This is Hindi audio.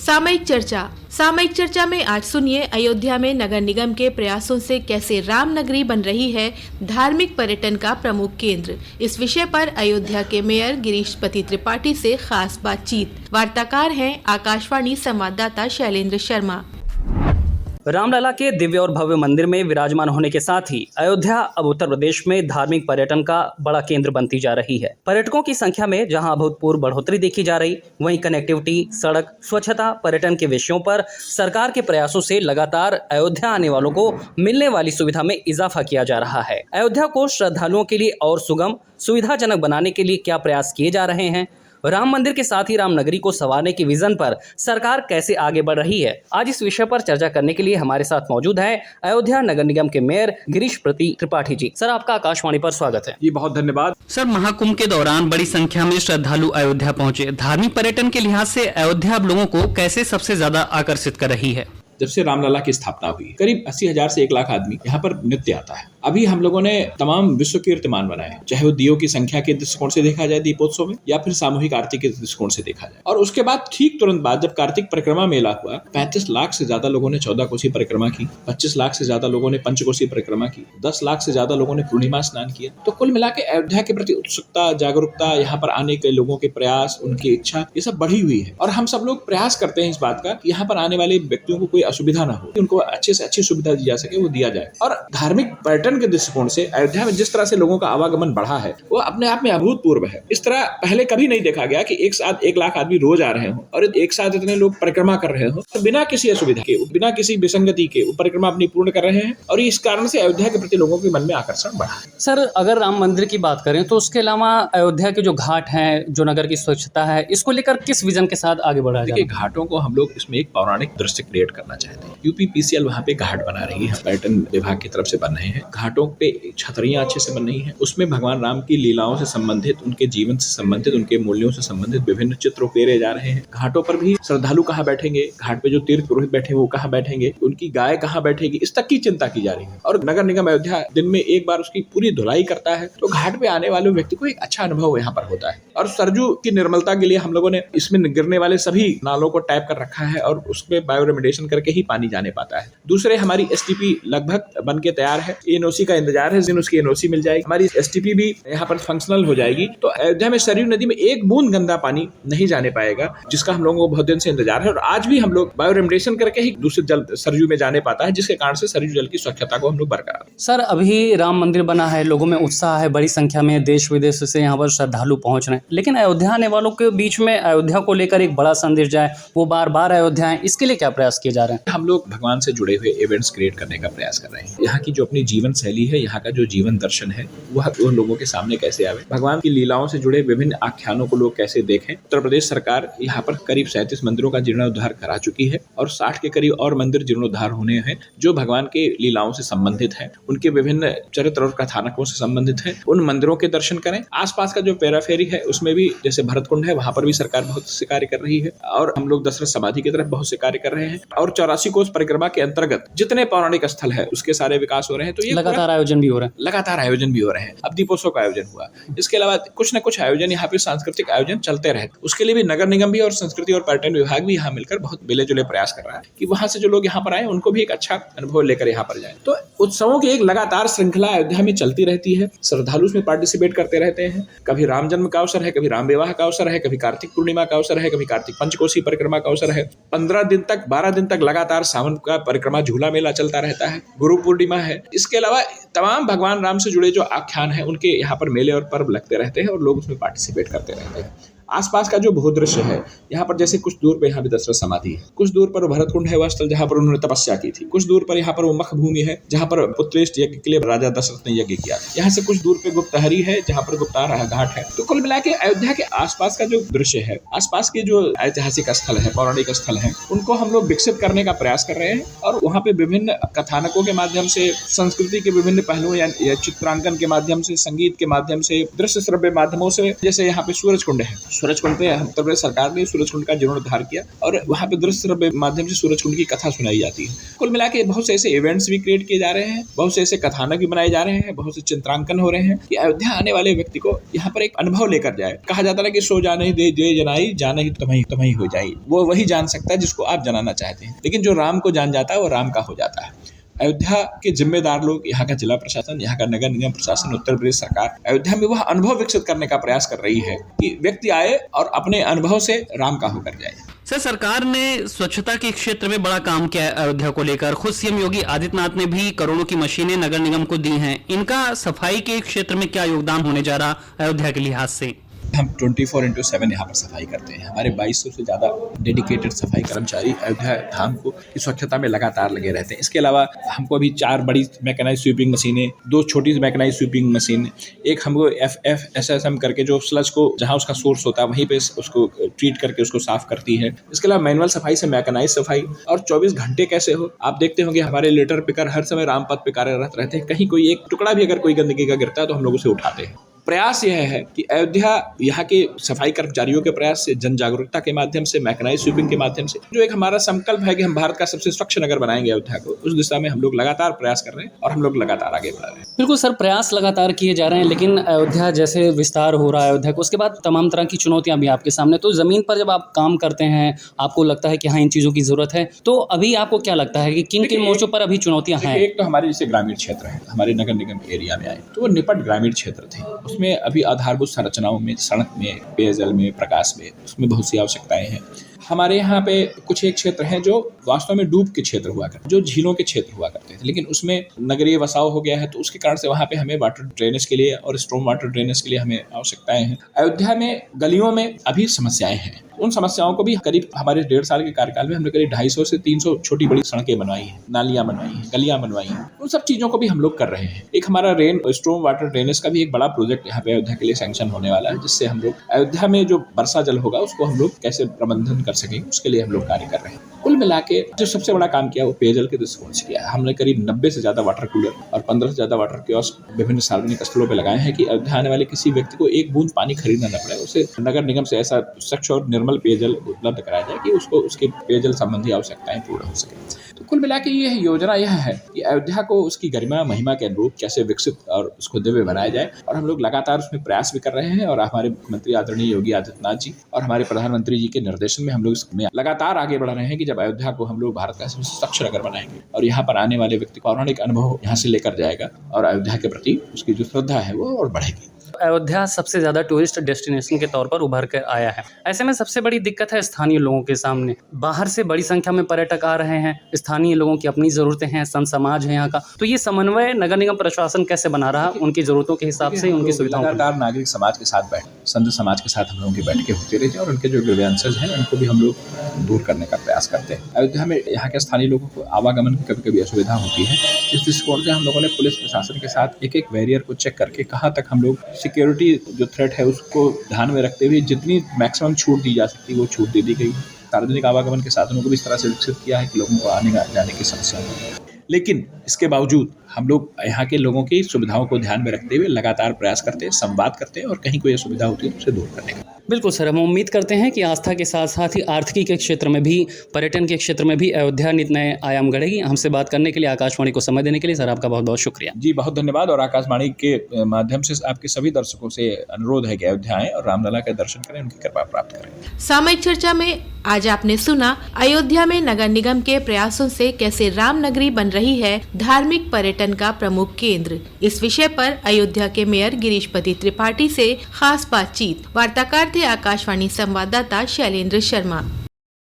सामयिक चर्चा में आज सुनिए अयोध्या में नगर निगम के प्रयासों से कैसे राम नगरी बन रही है धार्मिक पर्यटन का प्रमुख केंद्र। इस विषय पर अयोध्या के मेयर गिरीशपति त्रिपाठी से खास बातचीत। वार्ताकार हैं आकाशवाणी संवाददाता शैलेंद्र शर्मा। रामलला के दिव्य और भव्य मंदिर में विराजमान होने के साथ ही अयोध्या अब उत्तर प्रदेश में धार्मिक पर्यटन का बड़ा केंद्र बनती जा रही है। पर्यटकों की संख्या में जहां अभूतपूर्व बढ़ोतरी देखी जा रही, वहीं कनेक्टिविटी, सड़क, स्वच्छता, पर्यटन के विषयों पर सरकार के प्रयासों से लगातार अयोध्या आने वालों को मिलने वाली सुविधा में इजाफा किया जा रहा है। अयोध्या को श्रद्धालुओं के लिए और सुगम, सुविधाजनक बनाने के लिए क्या प्रयास किए जा रहे हैं, राम मंदिर के साथ ही राम नगरी को संवारने के विजन पर सरकार कैसे आगे बढ़ रही है, आज इस विषय पर चर्चा करने के लिए हमारे साथ मौजूद हैं अयोध्या नगर निगम के मेयर गिरीशपति त्रिपाठी जी। सर, आपका आकाशवाणी पर स्वागत है। जी बहुत धन्यवाद। सर, महाकुंभ के दौरान बड़ी संख्या में श्रद्धालु अयोध्या पहुंचे। धार्मिक पर्यटन के लिहाज से अयोध्या अब लोगों को कैसे सबसे ज्यादा आकर्षित कर रही है? जब से रामलला की स्थापना हुई, करीब 80,000 से 1 लाख आदमी यहाँ पर नित्य आता है। अभी हम लोगों ने तमाम विश्व कीर्तिमान बनाए, चाहे वो दियों की संख्या के दृष्टिकोण से देखा जाए दीपोत्सव में, या फिर सामूहिक आरती के दृष्टिकोण से देखा जाए। और उसके बाद ठीक तुरंत बाद जब कार्तिक परिक्रमा मेला हुआ, 35 लाख से ज्यादा लोगों ने 14 कोसी परिक्रमा की, 25 लाख से ज्यादा लोगों ने पंचकोसी परिक्रमा की, 10 लाख से ज्यादा लोगों ने पूर्णिमा स्नान किया। तो कुल मिला के अयोध्या के प्रति उत्सुकता, जागरूकता, यहाँ पर आने के लोगों के प्रयास, उनकी इच्छा, ये सब बढ़ी हुई है। और हम सब लोग प्रयास करते हैं इस बात का कि यहाँ पर आने वाले व्यक्तियों को कोई असुविधा ना हो, उनको अच्छे से अच्छी सुविधा दी जा सके, वो दिया जाए। और धार्मिक पर्यटन के दृष्टिकोण से अयोध्या में जिस तरह से लोगों का आवागमन बढ़ा है, वो अपने आप में अभूतपूर्व है। इस तरह पहले कभी नहीं देखा गया कि एक साथ 1 लाख आदमी रोज आ रहे हो और एक साथ इतने लोग परिक्रमा कर रहे हो, तो बिना किसी असुविधा के, बिना किसी विसंगति के वो परिक्रमा अपनी पूर्ण कर रहे हैं। और इस कारण से अयोध्या के प्रति लोगों के मन में आकर्षण बढ़ा है। सर, अगर राम मंदिर की बात करें तो उसके अलावा अयोध्या के जो घाट हैं, जो नगर की स्वच्छता है, इसको लेकर किस विजन के साथ आगे बढ़ा जाए? घाटों को हम लोग इसमें एक पौराणिक दृश्य क्रिएट करना चाहते हैं। यूपीपीसीएल वहाँ पे घाट बना रही है, पर्यटन विभाग की तरफ से बन रहे हैं। घाटों पे छतरियां अच्छे से बन रही हैं, उसमें भगवान राम की लीलाओं से संबंधित, उनके जीवन से संबंधित, उनके मूल्यों से संबंधित विभिन्न चित्र उकेरे जा रहे हैं। घाटों पर भी श्रद्धालु कहाँ बैठेंगे, घाट पे जो तीर्थ पुरोहित बैठे वो कहाँ बैठेंगे, उनकी गाय कहाँ बैठेगी, इस तक की चिंता की जा रही है। और नगर निगम अयोध्या दिन में एक बार उसकी पूरी धुलाई करता है, तो घाट पे आने वाले व्यक्ति को एक अच्छा अनुभव यहाँ पर होता है। और सरजू की निर्मलता के लिए हम लोगों ने इसमें गिरने वाले सभी नालों को टैप कर रखा है और उसमें बायो रेमिडिएशन करके ही पानी जाने पाता है। दूसरे, हमारी एसटीपी लगभग बन के तैयार है, एनओसी का इंतजार है, जिन उसकी एनओसी मिल जाएगी, हमारी एसटीपी भी यहाँ पर फंक्शनल हो जाएगी। तो अयोध्या में सरयू नदी में एक बूंद गंदा पानी नहीं जाने पाएगा, जिसका हम लोगों को बहुत दिन से इंतजार है। और आज भी हम लोग बायो रेमिडिएशन करके ही दूषित जल सरयू में जाने पाता है, जिसके कारण से सरयू जल की स्वच्छता को हम लोग बरकरार। सर, अभी राम मंदिर बना है, लोगों में उत्साह है, बड़ी संख्या में देश विदेश से यहाँ पर श्रद्धालु पहुंच रहे हैं, लेकिन अयोध्या आने वालों के बीच में अयोध्या को लेकर एक बड़ा संदेश जाए, वो बार बार अयोध्या है, इसके लिए क्या प्रयास किए जा रहे हैं? हम लोग भगवान से जुड़े हुए इवेंट्स क्रिएट करने का प्रयास कर रहे हैं। यहाँ की जो अपनी जीवन शैली है, यहाँ का जो जीवन दर्शन है, वह लोगों के सामने कैसे आवे, भगवान की लीलाओं से जुड़े विभिन्न आख्यानों को लोग कैसे देखें। उत्तर प्रदेश सरकार यहाँ पर करीब 37 मंदिरों का जीर्णोद्धार करा चुकी है और 60 के करीब और मंदिर जीर्णोद्धार होने हैं, जो भगवान के लीलाओं से संबंधित है, उनके विभिन्न चरित्र और कथानकों से संबंधित है। उन मंदिरों के दर्शन करें। आसपास का जो पेराफेरी है उसमें भी, जैसे भरतकुंड है, वहां पर भी सरकार बहुत से कार्य कर रही है और हम लोग दशरथ समाधि की तरफ बहुत से कार्य कर रहे हैं। और 84 कोस परिक्रमा के अंतर्गत जितने पौराणिक स्थल है उसके सारे विकास हो रहे हैं। तो ये लगातार आयोजन भी हो रहे हैं। अब दीपोत्सव का आयोजन हुआ, इसके अलावा कुछ न कुछ आयोजन यहाँ पे सांस्कृतिक आयोजन चलते रहे। उसके लिए भी नगर निगम भी और संस्कृति और पर्यटन विभाग भी यहाँ मिलकर बहुत मिले जुले प्रयास कर रहा है कि वहां से जो लोग यहाँ पर आए उनको भी एक अच्छा अनुभव लेकर यहाँ पर जाए। तो उत्सवों की एक लगातार श्रृंखला अयोध्या में चलती रहती है। श्रद्धालु उसमें पार्टिसिपेट करते रहते हैं। कभी राम जन्म का अवसर है, कभी राम विवाह का अवसर है, कभी कार्तिक पूर्णिमा का अवसर है, कभी कार्तिक पंचकोसी परिक्रमा का अवसर है। 15 दिन तक, 12 दिन तक लगातार सावन का परिक्रमा झूला मेला चलता रहता है। गुरु पूर्णिमा है। इसके अलावा तमाम भगवान राम से जुड़े जो आख्यान है उनके यहाँ पर मेले और पर्व लगते रहते हैं और लोग उसमें पार्टिसिपेट करते रहते हैं। आसपास का जो भूदृश्य है, यहाँ पर जैसे कुछ दूर पे यहाँ पे दशरथ समाधि है, कुछ दूर पर भरतकुंड है, वह स्थल जहाँ पर उन्होंने तपस्या की थी, कुछ दूर पर यहाँ पर वो मख भूमि है जहाँ पर पुत्रेष्ट यज्ञ के लिए राजा दशरथ ने यज्ञ किया, यहाँ से कुछ दूर पे गुप्तहरी है जहाँ पर गुप्तार घाट है। तो कुल मिला के अयोध्या के आसपास का जो दृश्य है, आसपास के जो ऐतिहासिक स्थल है, पौराणिक स्थल है, उनको हम लोग विकसित करने का प्रयास कर रहे हैं और वहाँ पे विभिन्न कथानकों के माध्यम से, संस्कृति के विभिन्न पहलुओं या चित्रांकन के माध्यम से, संगीत के माध्यम से, दृश्य श्रव्य माध्यमों से, जैसे यहाँ पे सूरज कुंड है, सूरजकुंड पे उत्तर प्रदेश सरकार ने सूरजकुंड का जीर्णोद्धार किया और वहाँ पे दृश्य श्रव्य माध्यम से सूरजकुंड की कथा सुनाई जाती है। कुल मिला के बहुत से ऐसे इवेंट्स भी क्रिएट किए जा रहे हैं, बहुत से ऐसे कथानक भी बनाए जा रहे हैं, बहुत से चित्रांकन हो रहे हैं कि अयोध्या आने वाले व्यक्ति को यहाँ पर एक अनुभव लेकर जाए। कहा जाता है कि सो जाने ही दे जनाई, जाने ही तुम्हें हो जाए। वो वही जान सकता है जिसको आप जनाना चाहते हैं, लेकिन जो राम को जान जाता है वो राम का हो जाता है। अयोध्या के जिम्मेदार लोग, यहाँ का जिला प्रशासन, यहाँ का नगर निगम प्रशासन, उत्तर प्रदेश सरकार अयोध्या में वह अनुभव विकसित करने का प्रयास कर रही है कि व्यक्ति आए और अपने अनुभव से राम का होकर जाए। सर, सरकार ने स्वच्छता के क्षेत्र में बड़ा काम किया है अयोध्या को लेकर। खुद सीएम योगी आदित्यनाथ ने भी करोड़ों की मशीनें नगर निगम को दी हैं। इनका सफाई के क्षेत्र में क्या योगदान होने जा रहा अयोध्या के लिहाज से? हम 24/7 यहाँ पर सफाई करते हैं। हमारे 2200 से ज़्यादा डेडिकेटेड सफाई कर्मचारी अयोध्या धाम को की स्वच्छता में लगातार लगे रहते हैं। इसके अलावा हमको अभी 4 बड़ी मैकेनाइज स्वीपिंग मशीनें, 2 छोटी मैकेनाइज स्वीपिंग मशीन, एक हमको FFSSM करके जो स्लज को जहाँ उसका सोर्स होता है वहीं पे उसको ट्रीट करके उसको साफ करती है। इसके अलावा मैनुअल सफाई से मैकेनाइज सफाई, और 24 घंटे कैसे हो आप देखते होंगे हमारे लेटर पिकर हर समय रामपथ पे कार्यरत रहते हैं। कहीं कोई एक टुकड़ा भी अगर कोई गंदगी का गिरता है तो हम लोग उसे उठाते हैं। प्रयास यह है कि अयोध्या यहाँ के सफाई कर्मचारियों के प्रयास से, जन जागरूकता के माध्यम से, मैकेनाइज स्वीपिंग के माध्यम से, जो एक हमारा संकल्प है कि हम भारत का सबसे स्वच्छ नगर बनाएंगे अयोध्या को, उस दिशा में हम लोग लगातार प्रयास कर रहे हैं और हम लोग लगातार आगे बढ़ रहे हैं। बिल्कुल सर, प्रयास लगातार किए जा रहे हैं, लेकिन अयोध्या जैसे विस्तार हो रहा है अयोध्या को, उसके बाद तमाम तरह की चुनौतियां भी आपके सामने। तो ज़मीन पर जब आप काम करते हैं, आपको लगता है कि हाँ इन चीज़ों की ज़रूरत है, तो अभी आपको क्या लगता है कि किन किन मोर्चों पर अभी चुनौतियां हैं? एक तो हमारे जैसे ग्रामीण क्षेत्र है, हमारे नगर निगम के एरिया में आए तो वो निपट ग्रामीण क्षेत्र थे। उसमें अभी आधारभूत संरचनाओं में, सड़क में, पेयजल में, प्रकाश में, उसमें बहुत सी आवश्यकताएं हैं। हमारे यहाँ पे कुछ एक क्षेत्र हैं जो वास्तव में डूब के क्षेत्र हुआ करते, जो झीलों के क्षेत्र हुआ करते थे, लेकिन उसमें नगरीय वसाव हो गया है, तो उसके कारण से वहाँ पे हमें वाटर ड्रेनेज के लिए और स्ट्रॉम वाटर ड्रेनेज के लिए हमें आवश्यकताएं हैं। अयोध्या में गलियों में अभी समस्याएं हैं। उन समस्याओं को भी करीब हमारे 1.5 साल के कार्यकाल में हमने करीब 250 से 300 छोटी बड़ी सड़कें बनवाई हैं, नालियां बनवाई हैं, गलियां बनवाई हैं। उन सब चीज़ों को भी हम लोग कर रहे हैं। एक हमारा स्ट्रॉम वाटर ड्रेनेज का भी एक बड़ा प्रोजेक्ट यहाँ पे अयोध्या के लिए सैंक्शन होने वाला है, जिससे हम लोग अयोध्या में जो वर्षा जल होगा उसको हम लोग कैसे प्रबंधन कर सकें, उसके लिए हम लोग कार्य कर रहे हैं। कुल मिला के जो सबसे बड़ा काम किया वो पेयजल के दृष्टिकोण से किया है। हमने करीब 90 से ज़्यादा वाटर कूलर और 15 से ज़्यादा वाटर कियोस्क विभिन्न सार्वजनिक स्थलों पर लगाए हैं कि अयोध्या आने वाले किसी व्यक्ति को एक बूंद पानी खरीदना न पड़े, उसे नगर निगम से ऐसा स्वच्छ और निर्मल पेयजल उपलब्ध कराया जाए कि उसको उसके पेयजल संबंधी आवश्यकताएं पूर्ण हो सके। तो कुल मिला के यह योजना यह है कि अयोध्या को उसकी गरिमा महिमा के अनुरूप कैसे विकसित और उसको दिव्य बनाया जाए, और हम लोग लगातार उसमें प्रयास भी कर रहे हैं। और हमारे मुख्यमंत्री आदरणीय योगी आदित्यनाथ जी और हमारे प्रधानमंत्री जी के निर्देशन में हम लोग इसमें लगातार आगे बढ़ रहे हैं कि जब अयोध्या को हम लोग भारत का सबसे स्वच्छ नगर बनाएंगे और यहाँ पर आने वाले व्यक्ति को पौराणिक अनुभव यहाँ से लेकर जाएगा और अयोध्या के प्रति उसकी जो श्रद्धा है वो और बढ़ेगी। अयोध्या सबसे ज़्यादा टूरिस्ट डेस्टिनेशन के तौर पर उभर कर आया है। ऐसे में सबसे बड़ी दिक्कत है स्थानीय लोगों के सामने। बाहर से बड़ी संख्या में पर्यटक आ रहे हैं, स्थानीय लोगों की अपनी ज़रूरतें हैं, संत समाज है यहाँ का, तो ये समन्वय नगर निगम प्रशासन कैसे बना रहा उनकी ज़रूरतों के हिसाब से, उनकी सुविधाओं को? लगातार नागरिक समाज के साथ संत समाज के साथ हम लोगों की बैठकें होती रहती है और उनके जो ग्रीवेंसेस हैं उनको भी हम लोग दूर करने का प्रयास करते हैं। अयोध्या में यहाँ के स्थानीय लोगों को आवागमन की कभी कभी असुविधा होती है। इस दृष्टिकोण से हम लोगों ने पुलिस प्रशासन के साथ एक एक बैरियर को चेक करके कहाँ तक हम लोग सिक्योरिटी जो थ्रेट है उसको ध्यान में रखते हुए जितनी मैक्सिमम छूट दी जा सकती है वो छूट दे दी गई। सार्वजनिक आवागमन के साधनों को भी इस तरह से विकसित किया है कि लोगों को आने जाने की समस्या नहीं है। लेकिन इसके बावजूद हम लोग यहाँ के लोगों की सुविधाओं को ध्यान में रखते हुए लगातार प्रयास करते हैं, संवाद करते हैं और कहीं कोई असुविधा होती है तो उसे दूर करने का। बिल्कुल सर, हम उम्मीद करते हैं कि आस्था के साथ साथ ही आर्थिकी के क्षेत्र में भी, पर्यटन के क्षेत्र में भी अयोध्या नित नए आयाम गढ़ेगी। हमसे बात करने के लिए, आकाशवाणी को समय देने के लिए सर आपका बहुत बहुत शुक्रिया। जी बहुत धन्यवाद। और आकाशवाणी के माध्यम से आपके सभी दर्शकों से अनुरोध है कि अयोध्या आएं और रामलला के दर्शन करें, उनकी कृपा प्राप्त करें। सामयिक चर्चा में आज आपने सुना अयोध्या में नगर निगम के प्रयासों से कैसे राम नगरी बन रही है धार्मिक पर्यटन का प्रमुख केंद्र। इस विषय पर अयोध्या के मेयर गिरीशपति त्रिपाठी से खास बातचीत। वार्ताकार थे आकाशवाणी संवाददाता शैलेंद्र शर्मा।